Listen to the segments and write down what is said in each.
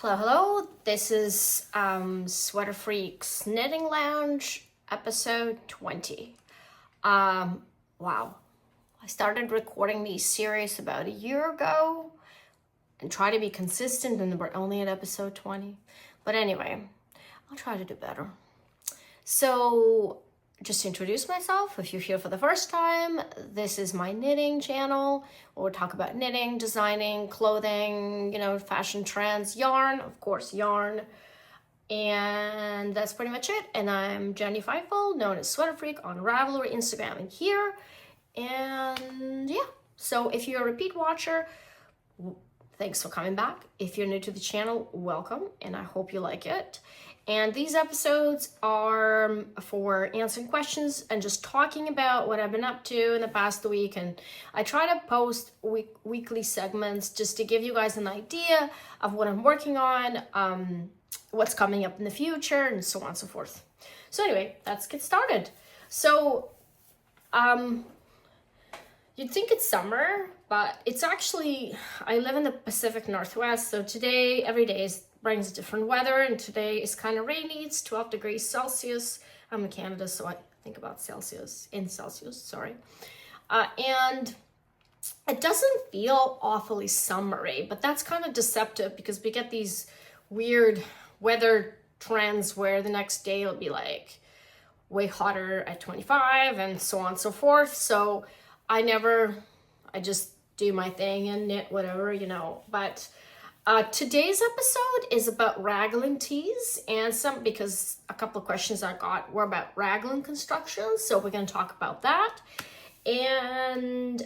Hello, hello. This is Sweater Freak's Knitting Lounge, episode 20. Wow. I started recording these series about a year ago and try to be consistent, and we're only at episode 20. But anyway, I'll try to do better. So, just to introduce myself, if you're here for the first time, this is my knitting channel. We'll talk about knitting, designing, clothing, fashion trends, yarn, of course, yarn. And that's pretty much it. And I'm Jenny Feifel, known as Sweater Freak on Ravelry, Instagram, and here. And yeah, so if you're a repeat watcher, thanks for coming back. If you're new to the channel, welcome, and I hope you like it. And these episodes are for answering questions and just talking about what I've been up to in the past week. And I try to post weekly segments just to give you guys an idea of what I'm working on, what's coming up in the future, and so on and so forth. So anyway, let's get started. So, you'd think it's summer, but it's actually, I live in the Pacific Northwest, so today, every day brings different weather, and today is kind of rainy. It's 12 degrees Celsius. I'm in Canada, so I think about Celsius, sorry. And it doesn't feel awfully summery, but that's kind of deceptive because we get these weird weather trends where the next day it'll be like way hotter at 25 and so on and so forth. So I just do my thing and knit whatever, but today's episode is about Raglan tees, and because a couple of questions I got were about Raglan construction, so we're going to talk about that. And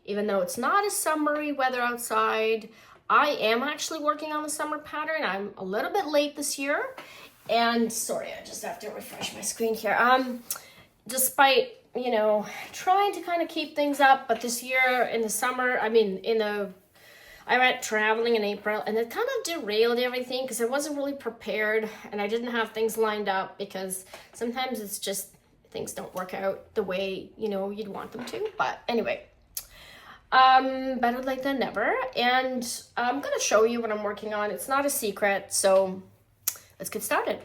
even though it's not a summery weather outside, I am actually working on the summer pattern. I'm a little bit late this year, and sorry, I just have to refresh my screen here. Despite trying to kind of keep things up, but this year in the summer, I went traveling in April, and it kind of derailed everything because I wasn't really prepared and I didn't have things lined up, because sometimes it's just things don't work out the way, you'd want them to. But anyway, better late than never. And I'm going to show you what I'm working on. It's not a secret, so let's get started.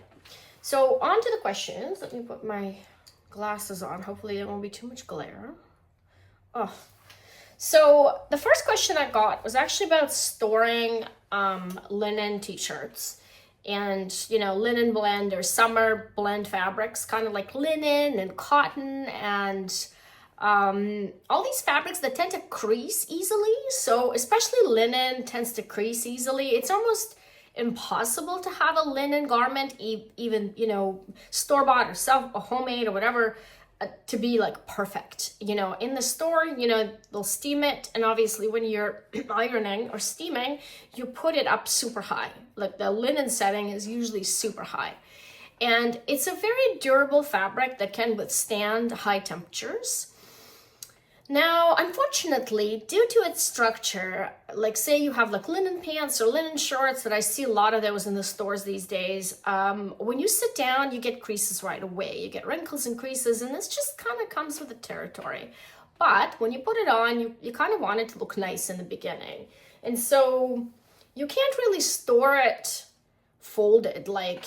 So on to the questions. Let me put my glasses on. Hopefully there won't be too much glare. So the first question I got was actually about storing linen t-shirts. And linen blend or summer blend fabrics, kind of like linen and cotton and all these fabrics that tend to crease easily. So especially linen tends to crease easily. It's almost impossible to have a linen garment, even store-bought or homemade or whatever, to be like perfect. In the store, they'll steam it, and obviously when you're ironing or steaming, you put it up super high. Like the linen setting is usually super high, and it's a very durable fabric that can withstand high temperatures. Now, unfortunately, due to its structure, like say you have like linen pants or linen shorts, that I see a lot of those in the stores these days, when you sit down, you get creases right away. You get wrinkles and creases, and this just kind of comes with the territory. But when you put it on, you kind of want it to look nice in the beginning. And so you can't really store it folded like,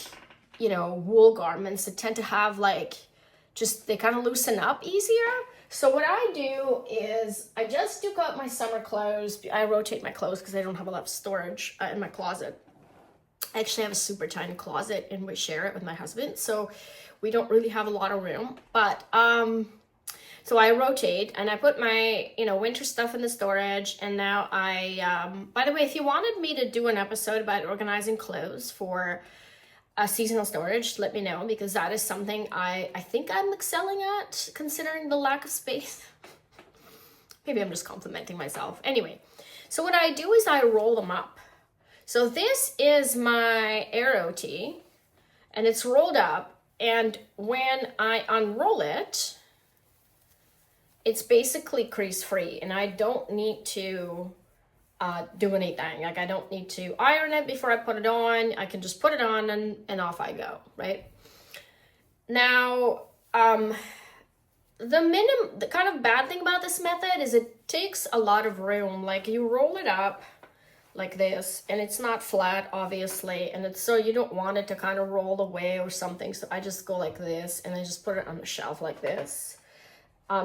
wool garments that tend to have they kind of loosen up easier. So what I do is I just duke out my summer clothes. I rotate my clothes because I don't have a lot of storage in my closet. I actually have a super tiny closet, and we share it with my husband, so we don't really have a lot of room. But so I rotate, and I put my winter stuff in the storage. And now by the way, if you wanted me to do an episode about organizing clothes for seasonal storage, let me know, because that is something I think I'm excelling at, considering the lack of space. Maybe I'm just complimenting myself. Anyway, so what I do is I roll them up. So this is my Arrow tee, and it's rolled up, and when I unroll it, it's basically crease free, and I don't need to do anything. Like I don't need to iron it before I put it on. I can just put it on and off I go, right? Now, the kind of bad thing about this method is it takes a lot of room. Like you roll it up like this, and it's not flat, obviously, and it's so you don't want it to kind of roll away or something, so I just go like this, and I just put it on the shelf like this.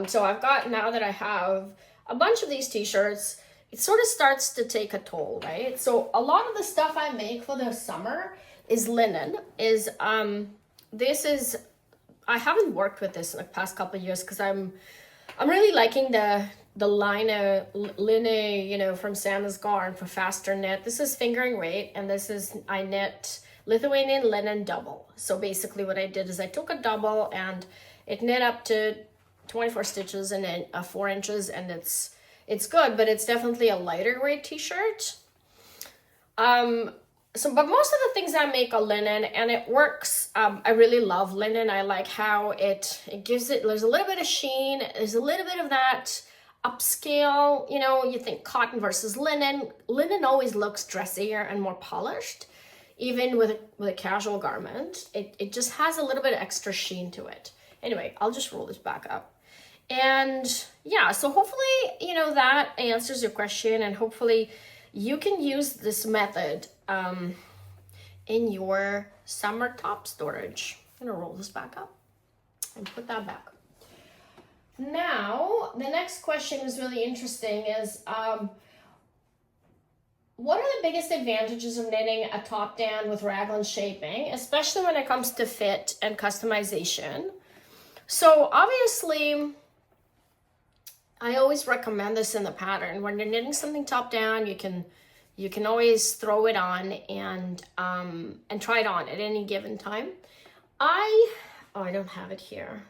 So I've got, now that I have a bunch of these t-shirts, it sort of starts to take a toll, right? So a lot of the stuff I make for the summer is linen, this is, I haven't worked with this in the past couple of years because I'm really liking the line of linen, you know, from Santa's Garn for faster knit. This is fingering weight, and this is, I knit Lithuanian linen double. So basically what I did is I took a double and it knit up to 24 stitches and then 4 inches, and it's good, but it's definitely a lighter weight t-shirt. But most of the things I make are linen, and it works. I really love linen. I like how it gives it, there's a little bit of sheen, there's a little bit of that upscale, you know, you think cotton versus linen. Linen always looks dressier and more polished, even with a casual garment. It just has a little bit of extra sheen to it. Anyway, I'll just roll this back up. And yeah, so hopefully, you know, that answers your question, and hopefully you can use this method in your summer top storage. I'm gonna roll this back up and put that back. Now, the next question is really interesting, is what are the biggest advantages of knitting a top down with Raglan shaping, especially when it comes to fit and customization? So obviously, I always recommend this in the pattern. When you're knitting something top down, you can always throw it on and try it on at any given time. I don't have it here.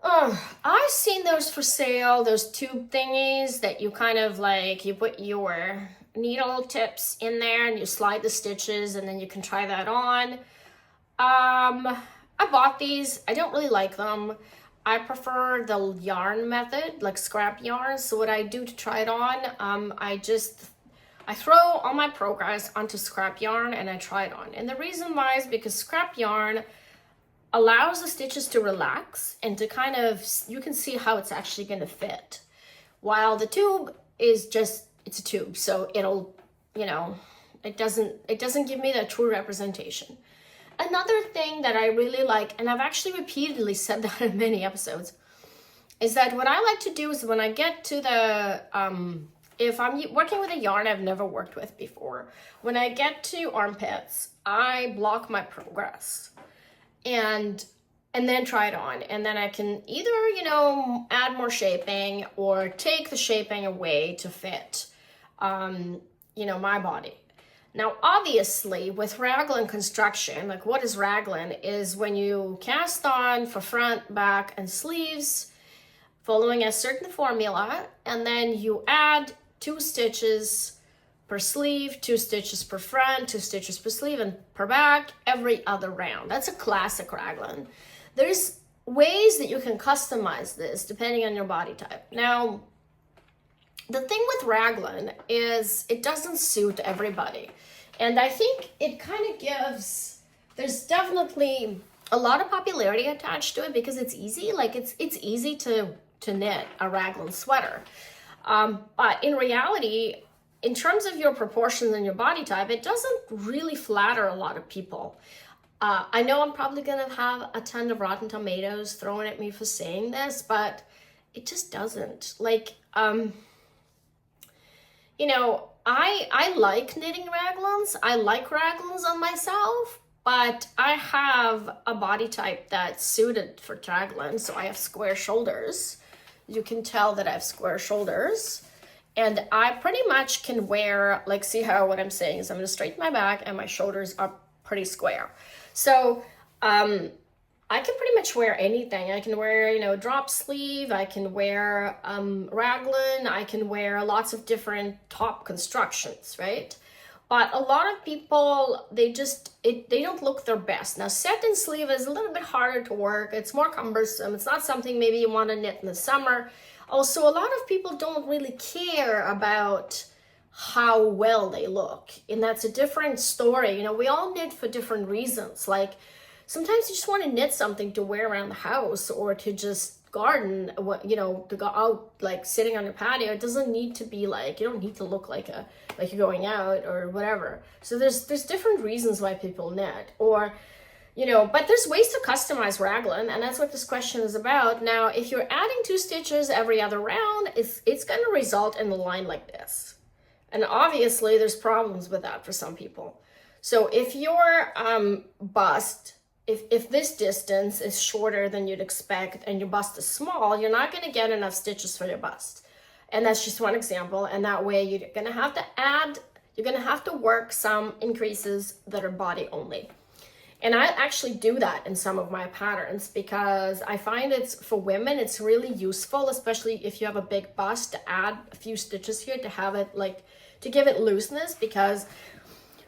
I've seen those for sale, those tube thingies that you kind of like, you put your needle tips in there and you slide the stitches, and then you can try that on. I bought these. I don't really like them. I prefer the yarn method, like scrap yarn. So what I do to try it on, I throw all my progress onto scrap yarn and I try it on. And the reason why is because scrap yarn allows the stitches to relax and to kind of, you can see how it's actually going to fit. While the tube is just, it's a tube. So it'll, you know, it doesn't give me the true representation. Another thing that I really like, and I've actually repeatedly said that in many episodes, is that what I like to do is when I get to the, if I'm working with a yarn I've never worked with before, when I get to armpits, I block my progress and then try it on. And then I can either, you know, add more shaping or take the shaping away to fit, you know, my body. Now, obviously, with raglan construction, like what is raglan is when you cast on for front, back, and sleeves, following a certain formula, and then you add 2 stitches per sleeve, 2 stitches per front, 2 stitches per sleeve, and per back every other round. That's a classic raglan. There's ways that you can customize this depending on your body type. Now, the thing with raglan is it doesn't suit everybody. And I think it kind of gives, there's definitely a lot of popularity attached to it because it's easy. Like it's easy to knit a raglan sweater. But in reality, in terms of your proportions and your body type, it doesn't really flatter a lot of people. I know I'm probably gonna have a ton of rotten tomatoes thrown at me for saying this, but it just doesn't. Like, you know, I like knitting raglans. I like raglans on myself, but I have a body type that's suited for raglan, so I have square shoulders. You can tell that I have square shoulders, and I pretty much can wear, like, see how what I'm saying is I'm gonna straighten my back and my shoulders are pretty square. So I can pretty much wear anything. I can wear, you know, drop sleeve, I can wear raglan, I can wear lots of different top constructions, right? But a lot of people, they don't look their best. Now, satin sleeve is a little bit harder to work. It's more cumbersome. It's not something maybe you want to knit in the summer. Also, a lot of people don't really care about how well they look. And that's a different story. You know, we all knit for different reasons. Like, sometimes you just want to knit something to wear around the house or to just garden, you know, to go out like sitting on your patio, it doesn't need to be like, you don't need to look like you're going out or whatever. So there's different reasons why people knit, or, you know, but there's ways to customize raglan, and that's what this question is about. Now, if you're adding 2 stitches every other round, it's going to result in a line like this. And obviously there's problems with that for some people. So if your bust, if this distance is shorter than you'd expect and your bust is small, you're not going to get enough stitches for your bust. And that's just one example. And that way you're going to have to add, you're going to have to work some increases that are body only. And I actually do that in some of my patterns because I find it's, for women, it's really useful, especially if you have a big bust, to add a few stitches here to have it like, to give it looseness, because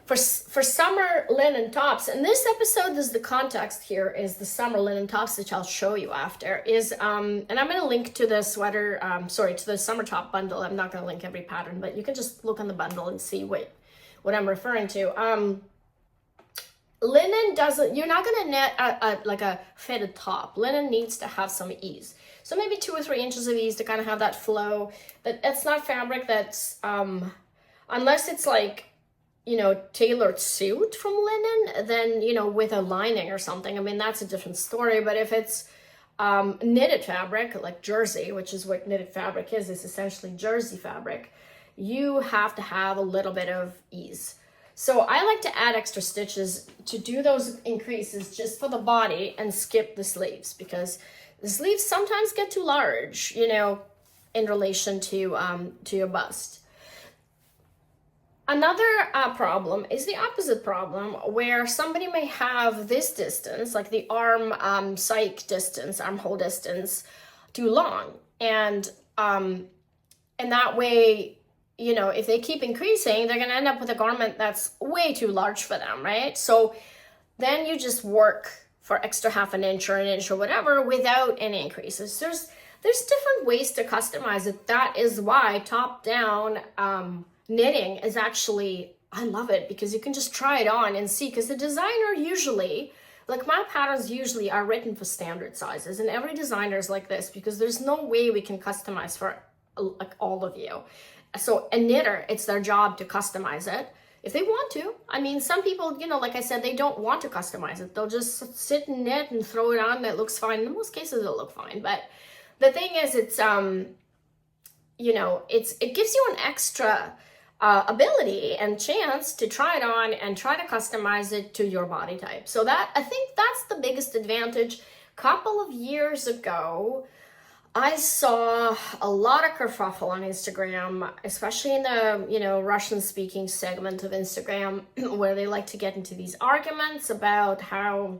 for summer linen tops, and this episode is the context here is the summer linen tops, which I'll show you after, is, and I'm going to link to the sweater, to the summer top bundle. I'm not going to link every pattern, but you can just look on the bundle and see what I'm referring to. Linen doesn't, you're not going to knit like a fitted top. Linen needs to have some ease. So maybe 2 or 3 inches of ease to kind of have that flow. But it's not fabric that's, unless it's like, you know, tailored suit from linen, then, you know, with a lining or something, I mean, that's a different story. But if it's knitted fabric, like jersey, which is what knitted fabric is essentially jersey fabric, you have to have a little bit of ease. So I like to add extra stitches to do those increases just for the body and skip the sleeves, because the sleeves sometimes get too large, you know, in relation to your bust. Another problem is the opposite problem, where somebody may have this distance, like the armhole distance, too long. And that way, you know, if they keep increasing, they're going to end up with a garment that's way too large for them, right? So then you just work for extra half an inch or an inch or whatever without any increases. There's different ways to customize it. That is why top-down knitting is actually, I love it, because you can just try it on and see, because the designer usually, like my patterns usually are written for standard sizes, and every designer is like this, because there's no way we can customize for like all of you. So a knitter, it's their job to customize it if they want to. I mean, some people, you know, like I said, they don't want to customize it. They'll just sit and knit and throw it on. It looks fine. In most cases, it'll look fine. But the thing is, it's, you know, it gives you an extra ability and chance to try it on and try to customize it to your body type. So that, I think that's the biggest advantage. A couple of years ago, I saw a lot of kerfuffle on Instagram, especially in the, you know, Russian-speaking segment of Instagram, where they like to get into these arguments about how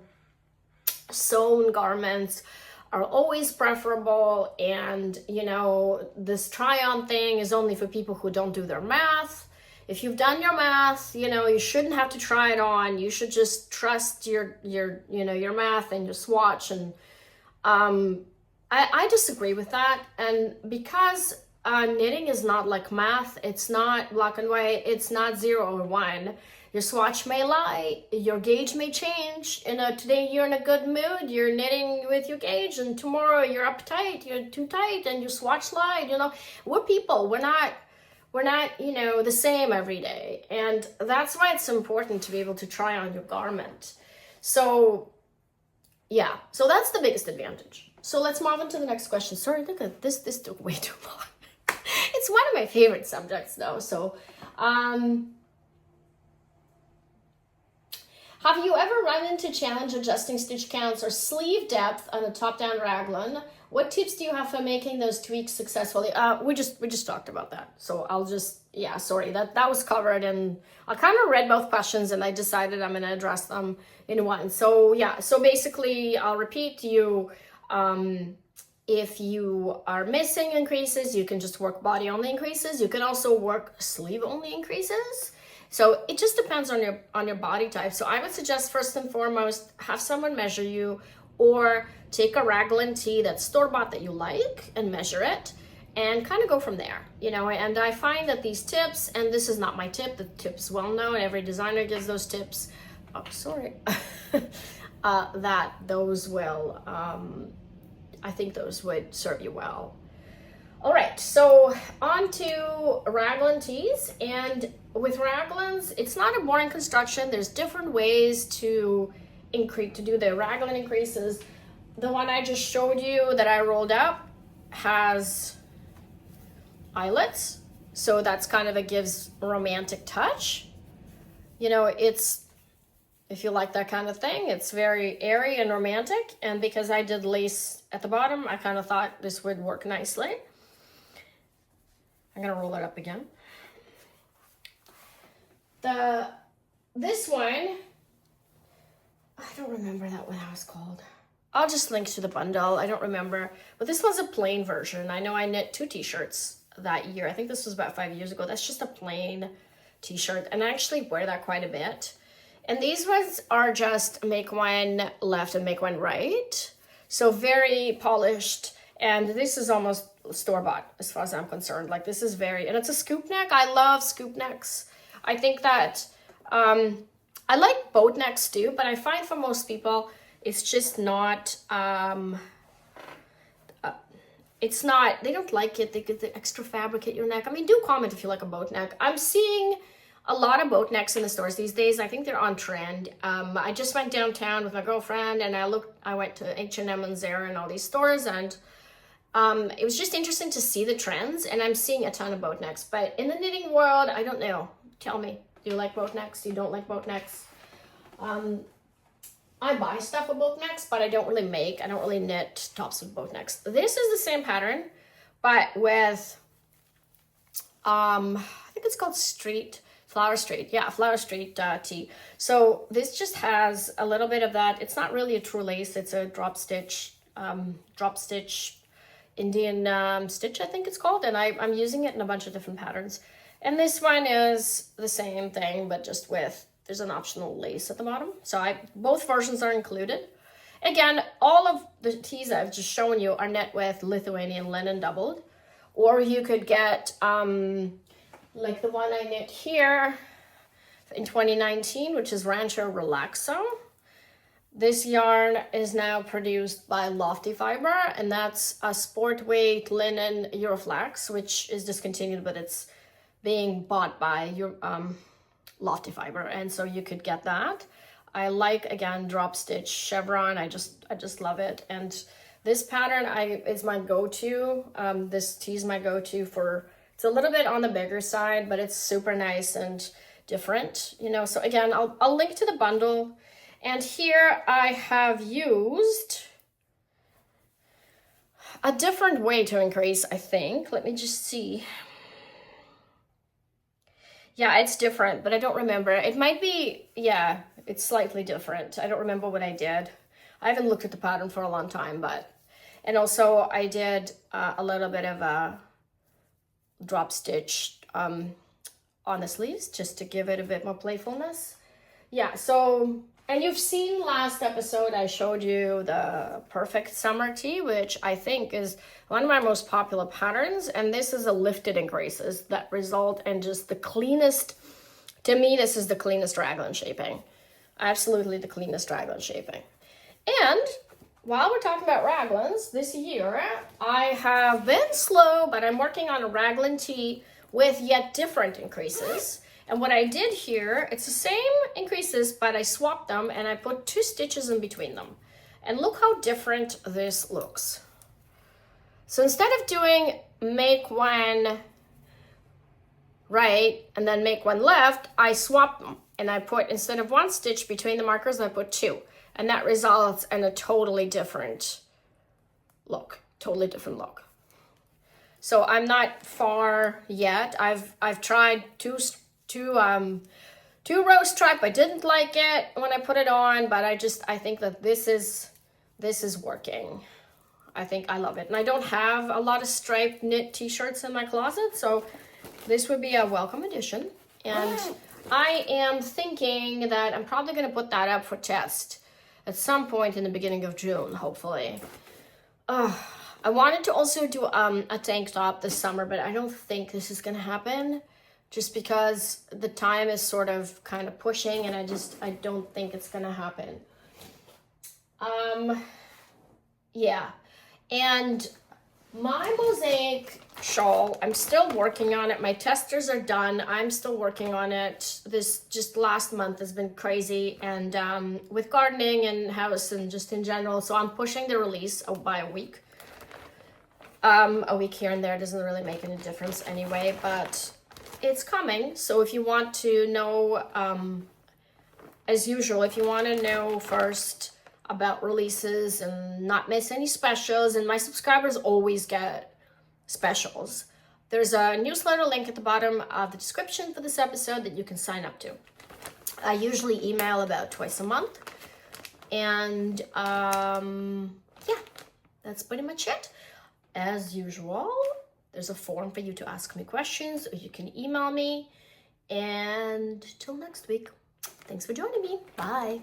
sewn garments are always preferable, and, you know, this try-on thing is only for people who don't do their math. If you've done your math, you know, you shouldn't have to try it on. You should just trust your you know, your math and your swatch. And I disagree with that. And because knitting is not like math, it's not black and white, it's not 0 or 1. Your swatch may lie, your gauge may change. You know, today you're in a good mood, you're knitting with your gauge, and tomorrow you're uptight, you're too tight, and your swatch lied. You know, we're people, we're not, you know, the same every day. And that's why it's important to be able to try on your garment. So yeah, so that's the biggest advantage. So let's move on to the next question. Sorry, look at this. This took way too long. It's one of my favorite subjects, though. So, have you ever run into challenge adjusting stitch counts or sleeve depth on a top-down raglan? What tips do you have for making those tweaks successfully? We just talked about that. So I'll just, yeah, sorry, that was covered, and I kind of read both questions and I decided I'm going to address them in one. So yeah, so basically I'll repeat to you. If you are missing increases, you can just work body only increases. You can also work sleeve only increases. So it just depends on your body type. So I would suggest first and foremost, have someone measure you, or take a raglan tee that's store-bought that you like and measure it, and kind of go from there, you know. And I find that these tips, and this is not my tip, the tip is well known, every designer gives those tips. Oh, sorry. That those will, I think those would serve you well. All right, so on to raglan tees. And with raglans, it's not a boring construction. There's different ways to do the raglan increases. The one I just showed you that I rolled up has eyelets, so that's kind of gives a romantic touch. You know, it's, if you like that kind of thing, it's very airy and romantic. And because I did lace at the bottom, I kind of thought this would work nicely. I'm gonna roll it up again. This one, I don't remember that one, how it's called. I'll just link to the bundle. I don't remember, but this one's a plain version. I know I knit 2 t-shirts that year. I think this was about 5 years ago. That's just a plain t-shirt, and I actually wear that quite a bit. And these ones are just make one left and make one right. So very polished, and this is almost store-bought as far as I'm concerned. Like, this is very, and it's a scoop neck. I love scoop necks. I think that I like boat necks too, but I find for most people it's just not it's not, they don't like it. They get the extra fabric at your neck. I mean, do comment if you like a boat neck. I'm seeing a lot of boat necks in the stores these days. I think they're on trend. I just went downtown with my girlfriend, and I went to H&M and Zara and all these stores, and it was just interesting to see the trends, and I'm seeing a ton of boat necks. But in the knitting world, I don't know. Tell me, do you like boat necks? Do you don't like boat necks? I buy stuff with boat necks, but I don't really knit tops with boat necks. This is the same pattern, but with, I think it's called Flower Street. Yeah, Flower Street tee. So this just has a little bit of that. It's not really a true lace. It's a drop stitch Indian stitch, I think it's called. And I'm using it in a bunch of different patterns. And this one is the same thing, but just with, there's an optional lace at the bottom. So both versions are included. Again, all of the tees I've just shown you are knit with Lithuanian linen doubled. Or you could get, like the one I knit here in 2019, which is Rancho Relaxo. This yarn is now produced by Lofty Fiber, and that's a sport weight linen Euroflax, which is discontinued, but it's being bought by your Lofty Fiber, and so you could get that. I like, again, drop stitch chevron. I just love it. And this pattern is my go-to. This tee is my go-to for, it's a little bit on the bigger side, but it's super nice and different, you know. So again, I'll link to the bundle. And here I have used a different way to increase, I think. Let me just see. Yeah, it's different, but I don't remember. It might be, yeah, it's slightly different. I don't remember what I did. I haven't looked at the pattern for a long time, but, and also I did a little bit of a drop stitch on the sleeves just to give it a bit more playfulness. Yeah, so, and you've seen last episode, I showed you the Perfect Summer Tee, which I think is one of my most popular patterns. And this is a lifted increases that result in just the cleanest, to me, this is the cleanest raglan shaping. Absolutely the cleanest raglan shaping. And while we're talking about raglans, this year, I have been slow, but I'm working on a raglan tee with yet different increases. And what I did here, it's the same increases, but I swapped them and I put 2 stitches in between them. And look how different this looks. So instead of doing make one right and then make one left, I swapped them. And I put, instead of 1 stitch between the markers, I put 2. And that results in a totally different look, So I'm not far yet. I've tried two row stripe. I didn't like it when I put it on, but I think that this is working. I think I love it. And I don't have a lot of striped knit t-shirts in my closet, so this would be a welcome addition. And I am thinking that I'm probably going to put that up for test at some point in the beginning of June, hopefully. I wanted to also do a tank top this summer, but I don't think this is going to happen. Just because the time is sort of kind of pushing, and I don't think it's gonna happen. Yeah, And my mosaic shawl, I'm still working on it. My testers are done. I'm still working on it. This just last month has been crazy, and with gardening and house and just in general. So I'm pushing the release by a week. A week here and there doesn't really make any difference anyway, but it's coming. So if you want to know, as usual, if you want to know first about releases and not miss any specials, and my subscribers always get specials, there's a newsletter link at the bottom of the description for this episode that you can sign up to. I usually email about twice a month, and yeah, that's pretty much it. As usual, there's a form for you to ask me questions, or you can email me. And till next week, thanks for joining me. Bye.